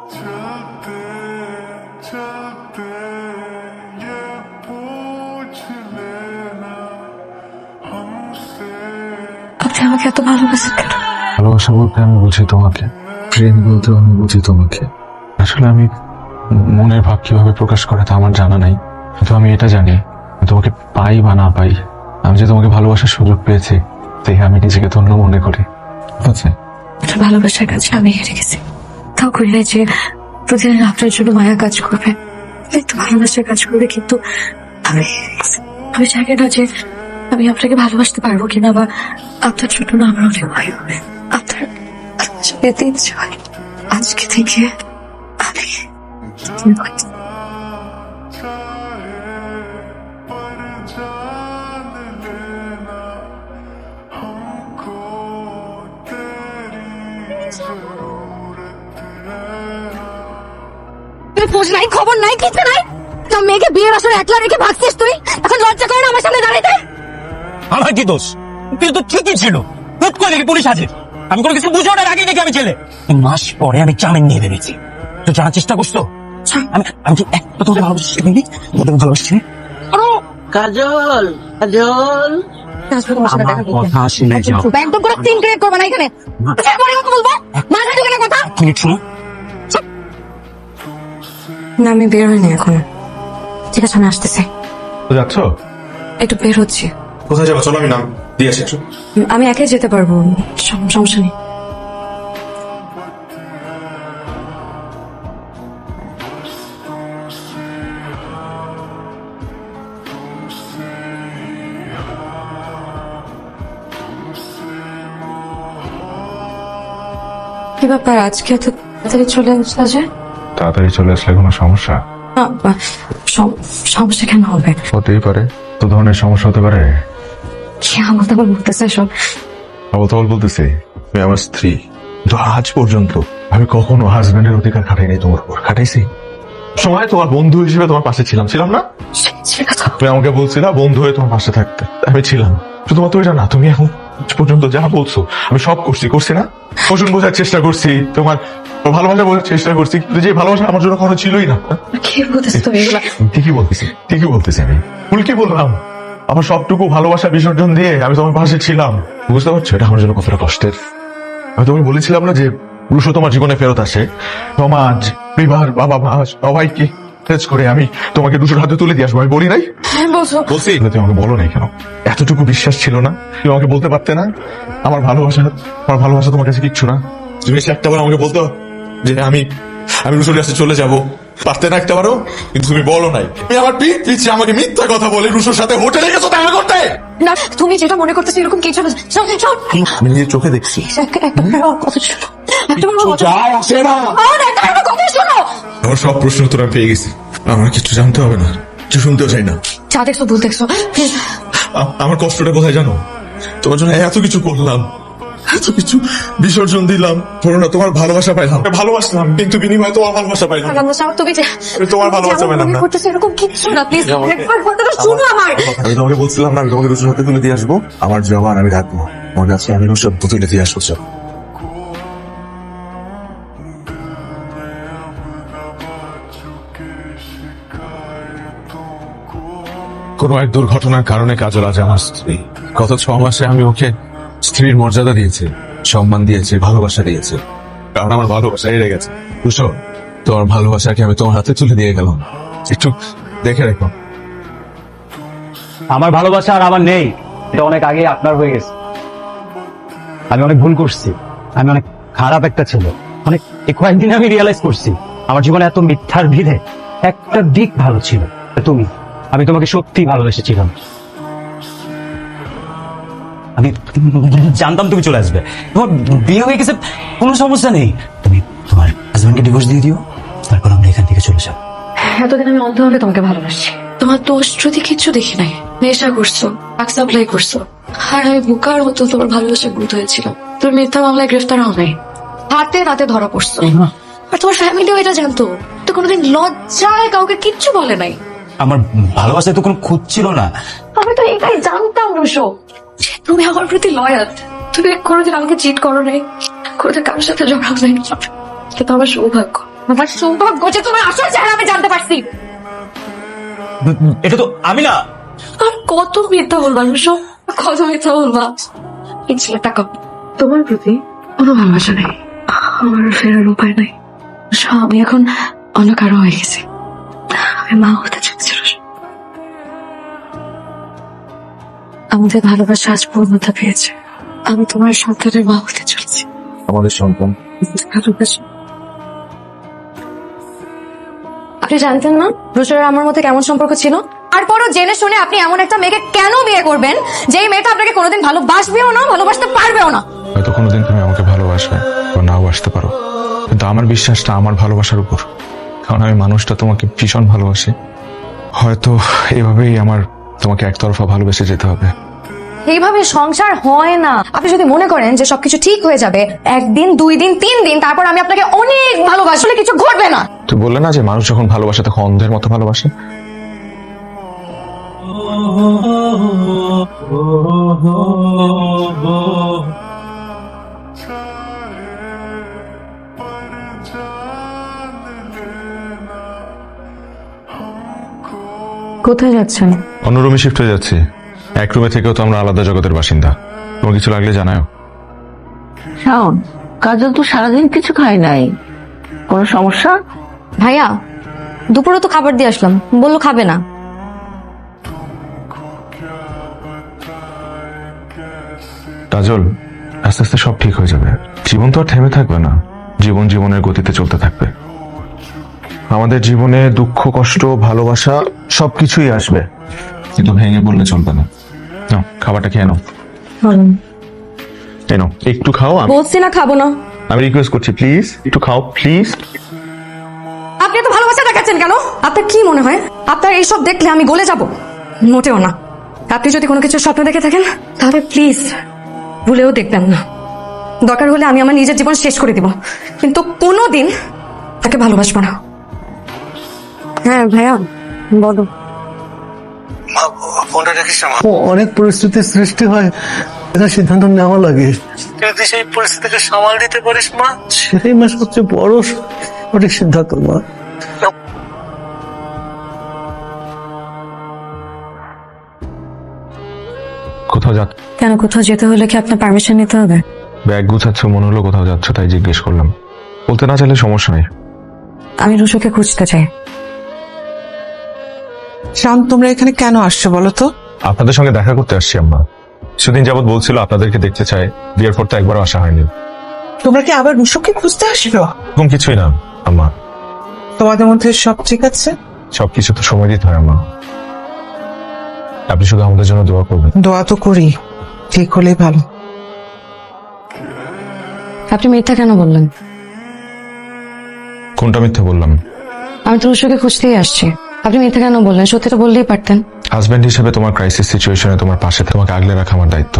আপনি আমাকে এত ভালোবাসেন কেন? ভালোবাসা বলতে আমি বুঝি তোমাকে, প্রেম বলতে আমি বুঝি তোমাকে। আসলে আমি মনের ভাব কিভাবে প্রকাশ করে তা আমার জানা নাই, কিন্তু আমি এটা জানি তোমাকে পাই বা না পাই, আমি যে তোমাকে ভালোবাসার সুযোগ পেয়েছি তাই আমি নিজেকে ধন্য মনে করি। আচ্ছা, ভালোবাসার কাছে আমি হেরে গেছি। তাও করি না যে প্রতিদিন আপনার জন্য মায়া কাজ করবে, একটু ভালোবাসার কাজ করবে, কিন্তু আমি জানি না যে আমি আপনাকে ভালোবাসতে পারবো কিনা, বা আপনার জন্য না আমার অনেক ভয় হবে। আপনার যেতে ইচ্ছে হয়। আজকে থেকে আমি খোঁজ নাই, খবর নাই, কিছু নাই। তোর মেয়েকে বিয়ের আসরে একলা রেখে ভাগছিস তুই, এখন লজ্জা করে না আমার সামনে দাঁড়াইতে? আমার কি দোষ? কিন্তু তো ঠিকই ছিল, হুট করে দেখি পুলিশ হাজির। আমি কোনো কিছু বুঝে ওঠার আগে দেখি আমি ছেলে। মাস পরে আমি জামিন নিয়ে বেরিয়েছি। তো জানার চেষ্টা করছো আমি আমি কি একটা তোমাকে ভালোবাসি? তোমাকে ভালোবাসছি। কাজল, কাজল, কথা শুনে যাও। একদম করে তিন ক্রিয়েট করবে না এখানে। পরে কথা বলবো, মাথা ঢুকে না কথা। মিনিট শোনো। না, আমি বের হইনি এখন। ঠিক আছে, আমি আসতেছি। যাচ্ছ? একটু বের হচ্ছি। কোথায় যাবো? চলো আমি নাম দিয়ে আসি। আমি একাই যেতে পারবো, সমস্যা নেই। কি ব্যাপার, আজকে এত তাড়াতাড়ি চলে আসলা যে? তাড়াতাড়ি চলে আসলে কোনো সমস্যা? না, সমস্যা কেন হবে? হতেই পারে, তো ধরনের সমস্যা হতে পারে। কি আমার তো বলতেছে সব? অবতল বলতেছে তুমি আমার স্ত্রী, তো আজ পর্যন্ত আমি কখনো হাজবেন্ডের অধিকার খাটাইনি তোমার উপর। খাটাইছি সময় তোমার বন্ধু হিসেবে তোমার পাশে ছিলাম না? তুমি আমাকে বলছিলা বন্ধু হয়ে তোমার পাশে থাকতে, আমি ছিলাম। শুধুমাত্র এটা না, তুমি এখন পর্যন্ত যা বলছো আমি সব করছি না? ওষুধ বোঝার চেষ্টা করছি, তোমার ভালোবাসা বোঝার চেষ্টা করছি, কিন্তু যে ভালোবাসা আমার জন্য কোনো ছিলই না। কি বলতেছো তুমি এগুলা? ঠিকই বলতেছি আমি। ভুল কি বললাম? আমার সবটুকু ভালোবাসা বিসর্জন দিয়ে আমি তোমার পাশে ছিলাম, বুঝতে পারছো? এটা আমার জন্য কতটা কষ্টের। আমি তোমাকে বলেছিলাম না যে পুরুষও তোমার জীবনে ফেরত আসে, সমাজ, পরিবার, বাবা মা সবাইকে ম্যানেজ করে আমি তোমাকে দুশোর হাতে তুলে দিয়ে আসবো। আমি বলি নাই? বলছি। তুমি আমাকে বলো নাই কেন? এতটুকু বিশ্বাস ছিল না? তুমি আমাকে বলতে পারতে না আমার ভালোবাসা তোমার কাছে কিচ্ছু না? তুমি এসে একটাবার আমাকে বলতো যে আমি রুসুর কাছে চলে যাব, পারতে না একটাবারও? কিন্তু তুমি বলো নাই। তুমি আমার পিছে আমাকে মিথ্যা কথা বলে রুসুর সাথে হোটেলে গেছো দেখা করতে। না, তুমি যেটা মনে করতেছো এরকম কিছু না। আমি নিজের চোখে দেখছি। কথা শোনো, আমার সব প্রশ্ন উত্তর আমি পেয়ে গেছি। আমার কিছু জানতে হবে না, কিছু শুনতেও চাই না। যা দেখছো ভুল দেখছো। আমার কষ্টটা কোথায় জানো? তোমার জন্য এত কিছু করলাম, এত কিছু বিসর্জন দিলাম, ধরো না তোমার ভালোবাসা পাইলাম, ভালোবাসলাম, কিন্তু বিনিময়ে তোমার ভালোবাসা পাইলাম। তোমার ভালোবাসা পেলাম না। এরকম কিছু না, প্লিজ একবার কথাটা শুনো আমার। আমি তোমাকে বলছিলাম না আমি তোমাকে রুসুর হাতে তুলে দিয়ে আসবো, আমার জবান আমি রাখবো, আমার কাছে আমি রুসুর তুলে দিয়ে আসবো। কোনো এক দুর্ঘটনার কারণে কাজল আজ আমার স্ত্রী। গত 6 মাসে আমি ওকে স্ত্রীর মর্যাদা দিয়েছি, সম্মান দিয়েছি, ভালোবাসা দিয়েছি, কারণ আমার ভালোবাসা হেরে গেছে। বুঝছো? তোমার ভালোবাসাকে আমি তোমার হাতে তুলে দিয়ে গেলাম, একটু দেখে রেখো। আমার ভালোবাসা আর আমার নেই, এটা অনেক আগে আপনার হয়ে গেছে। আমি অনেক ভুল করছি, আমি অনেক খারাপ একটা ছেলে। অনেক কয়েকদিন আমি রিয়েলাইজ করছি আমার জীবনে এত মিথ্যার ভিড়ে একটা দিক ভালো ছিল, তুমি। আমি তোমাকে সত্যি ভালোবেসেছিলাম। আমি জানতাম তুমি চলে আসবে, তোমার বিয়ে হয়ে গেছে, কোনো সমস্যা নেই। তুমি তোমার হাজবেন্ডকে ডিভোর্স দিয়ে দিও, তারপর আমরা এখান থেকে চলে যাবো। এতদিন আমি অন্ধভাবে তোমাকে ভালোবাসি, তোমার দোষ যদি কিছু দেখি নাই। নেশা করছো, ড্রাগস সাপ্লাই করছো, আর আমি বোকার মতো তোমার ভালোবাসা গুরুত হয়েছিলাম। তুমি মিথ্যা মামলায় গ্রেফতার হও নাই, হাতে রাতে ধরা পড়ছো। আর তোমার ফ্যামিলিও এটা জানতো, তো কোনোদিন লজ্জায় কাউকে কিচ্ছু বলে নাই। আমার ভালোবাসায় তো কোনো খুঁজ ছিল না। আমি তো এটাই জানতাম রুশো, তুমি আমার প্রতি লয়াল। তুমি কোনোদিন আমাকে চিট করো নাই, কোনোদিন কারোর সাথে ঝগড়া নাই, কিন্তু আমার সৌভাগ্য আমার সৌভাগ্য যে তোমার আসল চেহারা আমি জানতে পারছি। এটা তো আমি না। আর কত মিথ্যা বলবা রুশো, কত মিথ্যা বলবা। এই ছেলেটা তোমার প্রতি কোনো ভালোবাসা নেই, আমার ফেরার উপায় নাই। রুশো, আমি এখন অন্য কারো হয়ে গেছি, আমি মা হতে চাচ্ছি। রুশো, আমাদের ভালোবাসা আজ পূর্ণতা পেয়েছে, আমি তোমার সন্তানের মা হতে চলেছি। আমাদের সন্তান ভালোবাসা আপনি জানতেন না রুশোর আর আমার মধ্যে কেমন সম্পর্ক ছিল? তারপরও জেনে শুনে আপনি এমন একটা মেয়েকে কেন বিয়ে করবেন যেই মেয়েটা আপনাকে কোনোদিন ভালোবাসবেও না, ভালোবাসতে পারবেও না? হয়তো কোনোদিন তুমি আমাকে ভালোবাসবে বা নাও বাসতে পারো, কিন্তু আমার বিশ্বাসটা আমার ভালোবাসার উপর, কারণ আমি মানুষটা তোমাকে ভীষণ ভালোবাসি। হয়তো এভাবেই আমার তোমাকে একতরফা ভালোবেসে যেতে হবে। এইভাবে সংসার হয় না। আপনি যদি মনে করেন যে সবকিছু ঠিক হয়ে যাবে, একদিন, 2 দিন, 3 দিন, তারপর আমি আপনাকে অনেক ভালোবাসলে কিছু ঘটবে না। তুই বললে না যে মানুষ যখন ভালোবাসে তখন অন্ধের মতো ভালোবাসে। কোথায় যাচ্ছেন? অন্য রুমে শিফট হয়ে যাচ্ছি। এক রুমে থেকেও তো আমরা আলাদা জগতের বাসিন্দা। তোমার কিছু লাগলে জানাও। শাওন, কাজল তো সারাদিন কিছু খায় নাই, কোনো সমস্যা? ভাইয়া দুপুরে তো খাবার দিয়ে আসলাম, বললো খাবে না। কাজল, আস্তে আস্তে সব ঠিক হয়ে যাবে। জীবন তো আর থেমে থাকবে না, জীবন জীবনের গতিতে চলতে থাকবে। আমাদের জীবনে দুঃখ, কষ্ট, ভালোবাসা সবকিছুই আসবে, কিন্তু ভেঙে পড়লে চলবে না। নাও, খাবারটা খেয়ে নাও। এই নাও, একটু খাও। বলছি না খাবো না। আমি রিকোয়েস্ট করছি, প্লিজ একটু খাও, প্লিজ। আপনি এত ভালোবাসা দেখাচ্ছেন কেন? আপনার কি মনে হয় আপনার এইসব দেখলে আমি গলে যাব? মোটেও না। আপনি যদি কোনো কিছু স্বপ্ন দেখে থাকেন তাহলে প্লিজ ভুলেও দেখবেন না। দরকার হলে আমি আমার নিজের জীবন শেষ করে দিব, কিন্তু কোনোদিন তাকে ভালোবাসবো না। হ্যাঁ ভাইয়া বলো। অনেক পরিস্থিতির সৃষ্টি হয়, এটা সিদ্ধান্ত নেওয়া লাগে। তুই সেই পরিস্থিতিকে সামাল দিতে পারিস মা? সেটাই মা সবচেয়ে বড় সঠিক সিদ্ধান্ত মা। কোথাও যাচ্ছ? কেন, কোথাও যেতে হলে কি আপনার পারমিশন নিতে হবে? ব্যাগ গুছাচ্ছ, মনে হলো কোথাও যাচ্ছ, তাই জিজ্ঞেস করলাম। বলতে না চাইলে সমস্যা নেই। আমি রুশোকে খুঁজতে চাই। শান, তোমরা এখানে কেন আসছো বলো তো? আপনাদের সঙ্গে দেখা করতে আসছি আম্মা। সেদিন যাবৎ বলছিল আপনাদেরকে দেখতে চাই, বিয়ের পর তো একবারও আসা হয়নি। তোমরা কি আবার রুশোকে খুঁজতে আসছো? এরকম কিছুই না আম্মা, তোমাদের মধ্যে সব ঠিক আছে? সবকিছু তো সময় দিতে হয় আম্মা। আপনি শুধু আমাদের জন্য দোয়া করবেন। দোয়া তো করি, ঠিক হলেই ভালো। আপনি মিথ্যা কেন বললেন? কোনটা মিথ্যে বললাম? আমি তো রুশোকে খুঁজতেই আসছি, আপনি মিথ্যা কেন বললেন? সত্যিটা বললেই পারতেন। হাজবেন্ড হিসেবে তোমার ক্রাইসিস সিচুয়েশনে তোমার পাশে তোমাকে আগলে রাখা আমার দায়িত্ব,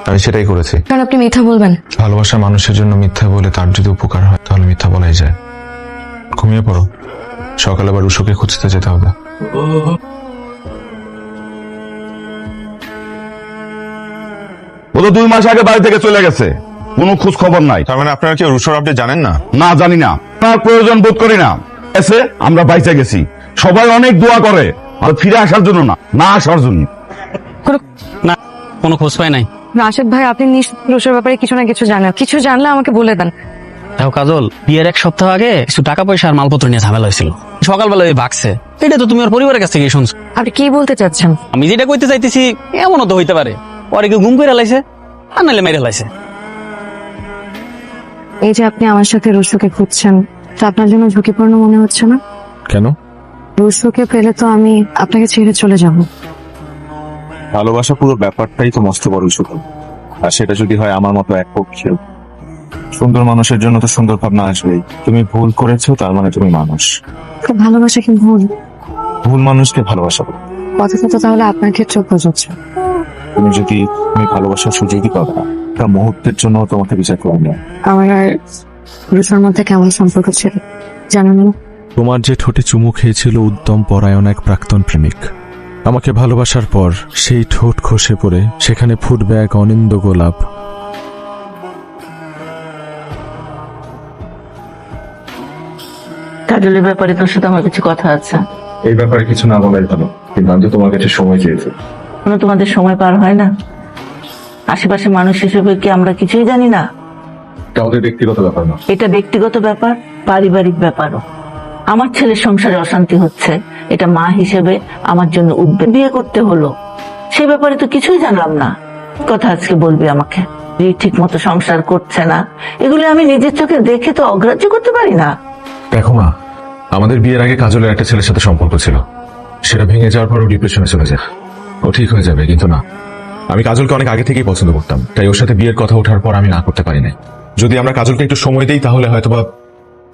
আমি সেটাই করেছি। কারণ আপনি মিথ্যা বলবেন? ভালোবাসা মানুষের জন্য মিথ্যা বলে তার যদি উপকার হয় তাহলে মিথ্যা বলাই যায়। ঘুমিয়ে পড়ো, সকালে আবার রুশোকে খুঁজতে যেতে হবে। ও তো 2 মাস আগে বাড়ি থেকে চলে গেছে, কোনো খোঁজ খবর নাই। তার মানে আপনারা কি রুশোর আপডেট জানেন না? না, জানি না, তার প্রয়োজন বোধ করি না। এসে আমরা বাইচে গেছি, সবাই অনেক দোয়া করে আর ফিরে আসার জন্য না আসার জন্য। না, কোনো খোঁজ পাই নাই। রাশেদ ভাই, আপনি নিশ্চয়ই রুশোর ব্যাপারে কিছু না কিছু জানেন, কিছু জানলে আমাকে বলে দেন। দেখো কাজল, বিয়ের 1 সপ্তাহ আগে কিছু টাকা পয়সা আর মালপত্র নিয়ে ঝামেলা হয়েছিল। সকালবেলা ওই ভাগছে, এটা তো তুমি ওর পরিবারের কাছ থেকে শুনছো। আপনি কি বলতে চাচ্ছেন? আমি যেটা কইতে চাইতেছি এমনও তো হইতে পারে পরে কেউ ঘুম করে লাইছে আর নাহলে মেরে লাইছে। এই যে আপনি আমার সাথে রুশোকে খুঁজছেন, তা আপনার জন্য ঝুঁকিপূর্ণ মনে হচ্ছে না? কেন? রুশোকে পেলে তো আমি আপনাকে ছেড়ে চলে যাব। ভালোবাসা পুরো ব্যাপারটাই তো মস্ত বড় ছোট, আর সেটা যদি হয় আমার মতো এক পক্ষে। সুন্দর মানুষের জন্য তো সুন্দর ভাবনা আসবেই। তুমি ভুল করেছো, তার মানে তুমি মানুষ। তো ভালোবাসা কি ভুল? ভুল মানুষকে ভালোবাসা করো। কথাটা তো তাহলে আপনার ক্ষেত্রে প্রযোজ্য। তুমি ভালোবাসার সুযোগই পাবে না, তা মুহূর্তের জন্য তোমাকে বিচার করে না। আমার আর রুশোর মধ্যে কেমন সম্পর্ক ছিল জানেন না? তোমার যে ঠোঁটে চুমু খেয়েছিল উদ্যম পরায়ণ এক প্রাক্তন প্রেমিক, আমাকে ভালোবাসার পর সেই ঠোঁট খসে পড়ে সেখানে ফুটবে এক অনিন্দ গোলাপ। কাজলের ব্যাপারে তোর সাথে আমার কিছু কথা আছে। এই ব্যাপারে কিছু না বলাই ভালো, কিন্তু আমি তো তোমার কাছে সময় চেয়েছি। কোনো তোমাদের সময় পার হয় না? আশেপাশে মানুষ হিসেবে কি আমরা কিছুই জানি না? এটা আমাদের ব্যক্তিগত ব্যাপার না। এটা ব্যক্তিগত ব্যাপার, পারিবারিক ব্যাপারও। আমার ছেলের সংসারে অশান্তি হচ্ছে, এটা মা হিসেবে আমার জন্য উদ্বেগ। বিয়ে করতে হলো, সে ব্যাপারে তো কিছুই জানলাম না। কথা আজকে বলবি আমাকে? ঠিক মতো সংসার করছে না, এগুলো আমি নিজের চোখে দেখে তো অগ্রাহ্য করতে পারি না। দেখো মা, আমাদের বিয়ের আগে কাজলের একটা ছেলের সাথে সম্পর্ক ছিল, সেটা ভেঙে যাওয়ার পর ও ডিপ্রেশনে চলে যায়। ও ঠিক হয়ে যাবে, কিন্তু না, আমি কাজলকে অনেক আগে থেকেই পছন্দ করতাম, তাই ওর সাথে বিয়ের কথা ওঠার পর আমি না করতে পারি না। যদি আমরা কাজলকে একটু সময় দিই তাহলে হয়তোবা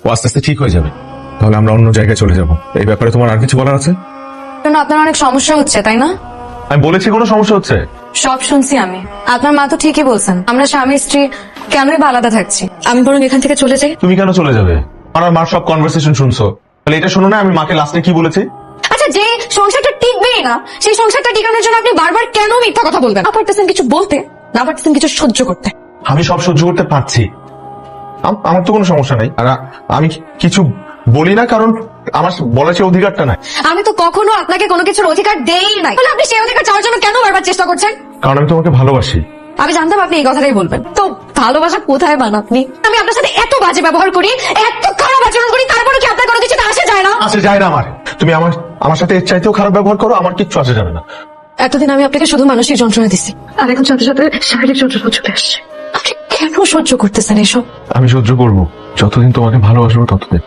ও আস্তে আস্তে ঠিক হয়ে যাবে, তাহলে আমরা অন্য জায়গায় চলে যাব। এই ব্যাপারে তোমার আর কিছু বলার আছে? কেন আপনার অনেক সমস্যা হচ্ছে, তাই না? আমি বলেছি কোনো সমস্যা হচ্ছে? সব শুনছি আমি। আপনার মা তো ঠিকই বলছেন, আমরা স্বামী স্ত্রী কেনই বা আলাদা থাকছি। আমি বরং এখান থেকে চলে যাই। তুমি কেন চলে যাবে? আমার মার সব কনভারসেশন শুনছো, তাহলে এটা শোনো না আমি মাকে লাস্টে কি বলেছি। আচ্ছা, যে সংসারটা টিকবেই না, সেই সংসারটা টিকানোর জন্য আপনি বারবার কেন মিথ্যা কথা বলবেন? না পারতেছেন কিছু বলতে, না পারতেছেন কিছু সহ্য করতে। আমি সব সহ্য করতে পারছি, আমার তো কোনো সমস্যা নাই। আর আমি কিছু বলি না কারণ আমার বলার সেই অধিকারটা নাই। আমি তো কখনো আপনাকে কোনো কিছুর অধিকার দেই নাই, তাহলে আপনি সেই অধিকার চাওয়ার জন্য কেন বারবার চেষ্টা করছেন? কারণ আমি তোমাকে ভালোবাসি। আমি জানতাম আপনি এই কথাটাই বলবেন। তো ভালোবাসা কোথায় পান আপনি? আমি আপনার সাথে এত বাজে ব্যবহার করি, এত খারাপ আচরণ করি, তারপরে কি আপনার কোনো কিছুতে আসে যায় না? আসে যায় না আমার। তুমি আমার সাথে এর চাইতেও খারাপ ব্যবহার করো, আমার কিচ্ছু আসে যাবে না। এতদিন আমি আপনাকে শুধু মানসিক যন্ত্রণা দিছি, আর এখন সাথে সাথে শারীরিক যন্ত্রণা চলে আসছে। আপনি কেন সহ্য করতেছেন এসব? আমি সহ্য করবো যতদিন তোমাকে ভালোবাসবো ততদিন।